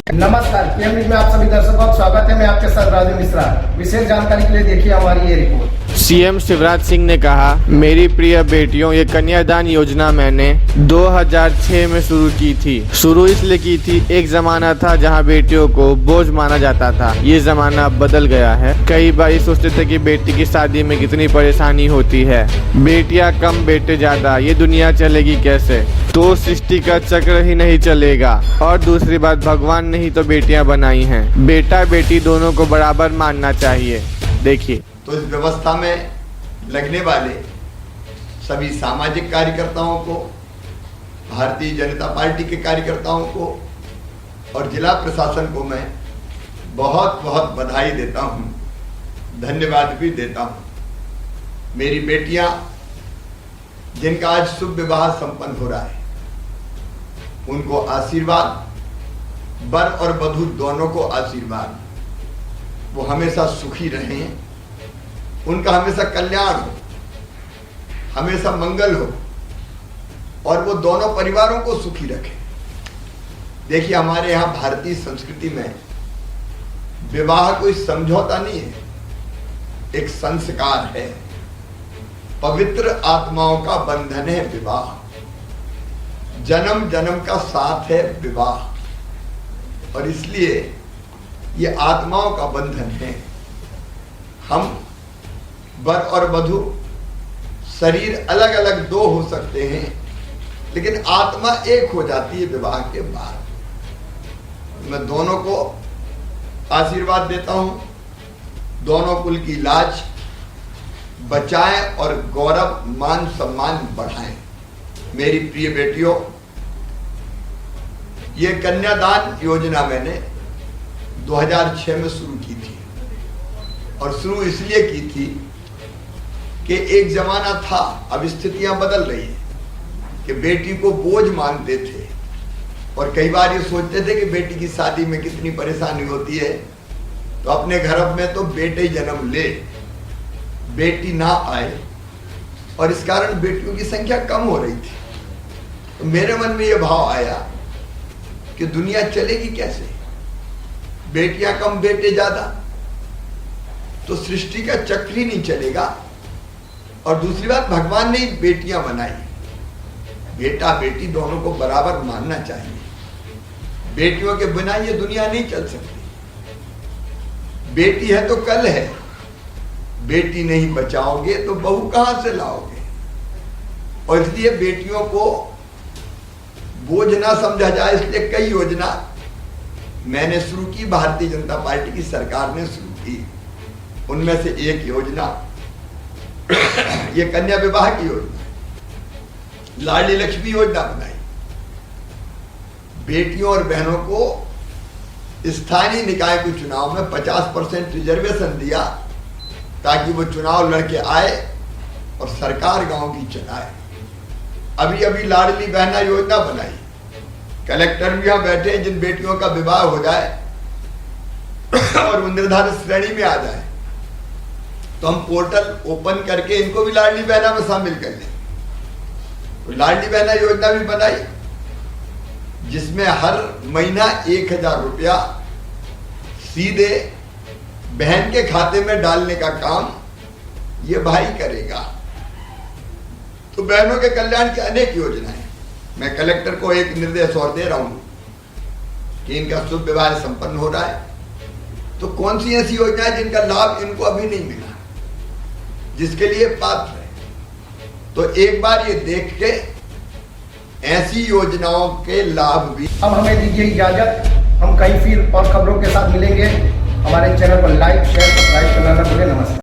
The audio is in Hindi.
नमस्कार, पीएम न्यूज में आप सभी दर्शकों का स्वागत है। मैं आपके साथ राजू मिश्रा। विशेष जानकारी के लिए देखिए हमारी ये रिपोर्ट। सीएम शिवराज सिंह ने कहा, मेरी प्रिय बेटियों, ये कन्यादान योजना मैंने 2006 में शुरू की थी। शुरू इसलिए की थी, एक जमाना था जहां बेटियों को बोझ माना जाता था। ये जमाना बदल गया है। कई बार ये सोचते थे कि बेटी की शादी में कितनी परेशानी होती है, बेटियां कम बेटे ज्यादा, ये दुनिया चलेगी कैसे? तो सृष्टि का चक्र ही नहीं चलेगा। और दूसरी बात, भगवान ने ही तो बेटियां बनाई हैं। बेटा बेटी दोनों को बराबर मानना चाहिए। देखिए, तो इस व्यवस्था में लगने वाले सभी सामाजिक कार्यकर्ताओं को, भारतीय जनता पार्टी के कार्यकर्ताओं को और जिला प्रशासन को मैं बहुत बहुत बधाई देता हूं, धन्यवाद भी देता हूं। मेरी बेटियां जिनका आज शुभ विवाह संपन्न हो रहा है, उनको आशीर्वाद, वर और वधू दोनों को आशीर्वाद। वो हमेशा सुखी रहें, उनका हमेशा कल्याण हो, हमेशा मंगल हो और वो दोनों परिवारों को सुखी रखें। देखिए, हमारे यहाँ भारतीय संस्कृति में विवाह कोई समझौता नहीं है, एक संस्कार है। पवित्र आत्माओं का बंधन है विवाह, जन्म जन्म का साथ है विवाह, और इसलिए ये आत्माओं का बंधन है। हम वर और वधू शरीर अलग अलग दो हो सकते हैं, लेकिन आत्मा एक हो जाती है विवाह के बाद। मैं दोनों को आशीर्वाद देता हूं, दोनों कुल की लाज बचाएं और गौरव मान सम्मान बढ़ाएं। मेरी प्रिय बेटियों, ये कन्यादान योजना मैंने 2006 में शुरू की थी, और शुरू इसलिए की थी कि एक जमाना था, अब स्थितियां बदल रही है, कि बेटी को बोझ मानते थे और कई बार ये सोचते थे कि बेटी की शादी में कितनी परेशानी होती है, तो अपने घर में तो बेटे ही जन्म ले, बेटी ना आए, और इस कारण बेटियों की संख्या कम हो रही थी। तो मेरे मन में यह भाव आया कि दुनिया चलेगी कैसे, बेटियां कम बेटे ज्यादा, तो सृष्टि का चक्र ही नहीं चलेगा। और दूसरी बात, भगवान ने बेटियां बनाई, बेटा बेटी दोनों को बराबर मानना चाहिए। बेटियों के बिना ये दुनिया नहीं चल सकती। बेटी है तो कल है, बेटी नहीं बचाओगे तो बहू कहां से लाओगे? और इसलिए बेटियों को बोझ ना समझा जाए, इसलिए कई योजना मैंने शुरू की, भारतीय जनता पार्टी की सरकार ने शुरू की। उनमें से एक योजना ये कन्या विवाह की योजना, लाडली लक्ष्मी योजना बनाई। बेटियों और बहनों को स्थानीय निकाय के चुनाव में 50% रिजर्वेशन दिया, ताकि वो चुनाव लड़के आए और सरकार गांव की चलाए। अभी अभी लाडली बहना योजना बनाई, कलेक्टर भी यहां बैठे हैं, जिन बेटियों का विवाह हो जाए और वो निर्धारित श्रेणी में आ जाए, तो हम पोर्टल ओपन करके इनको भी लाडली बहना में शामिल कर लें। तो लाडली बहना योजना भी बनाई, जिसमें हर महीना 1000 रुपया सीधे बहन के खाते में डालने का काम ये भाई करेगा। तो बहनों के कल्याण की अनेक योजनाएं। मैं कलेक्टर को एक निर्देश और दे रहा हूं कि इनका शुभ विवाह संपन्न हो रहा है, तो कौन सी ऐसी योजना है जिनका लाभ इनको अभी नहीं मिला, जिसके लिए पात्र है, तो एक बार ये देख के ऐसी योजनाओं के लाभ भी। अब हमें दीजिए इजाजत, हम कहीं फिर और खबरों के साथ मिलेंगे। हमारे चैनल पर लाइक शेयर सब्सक्राइब करना न भूलें। नमस्कार।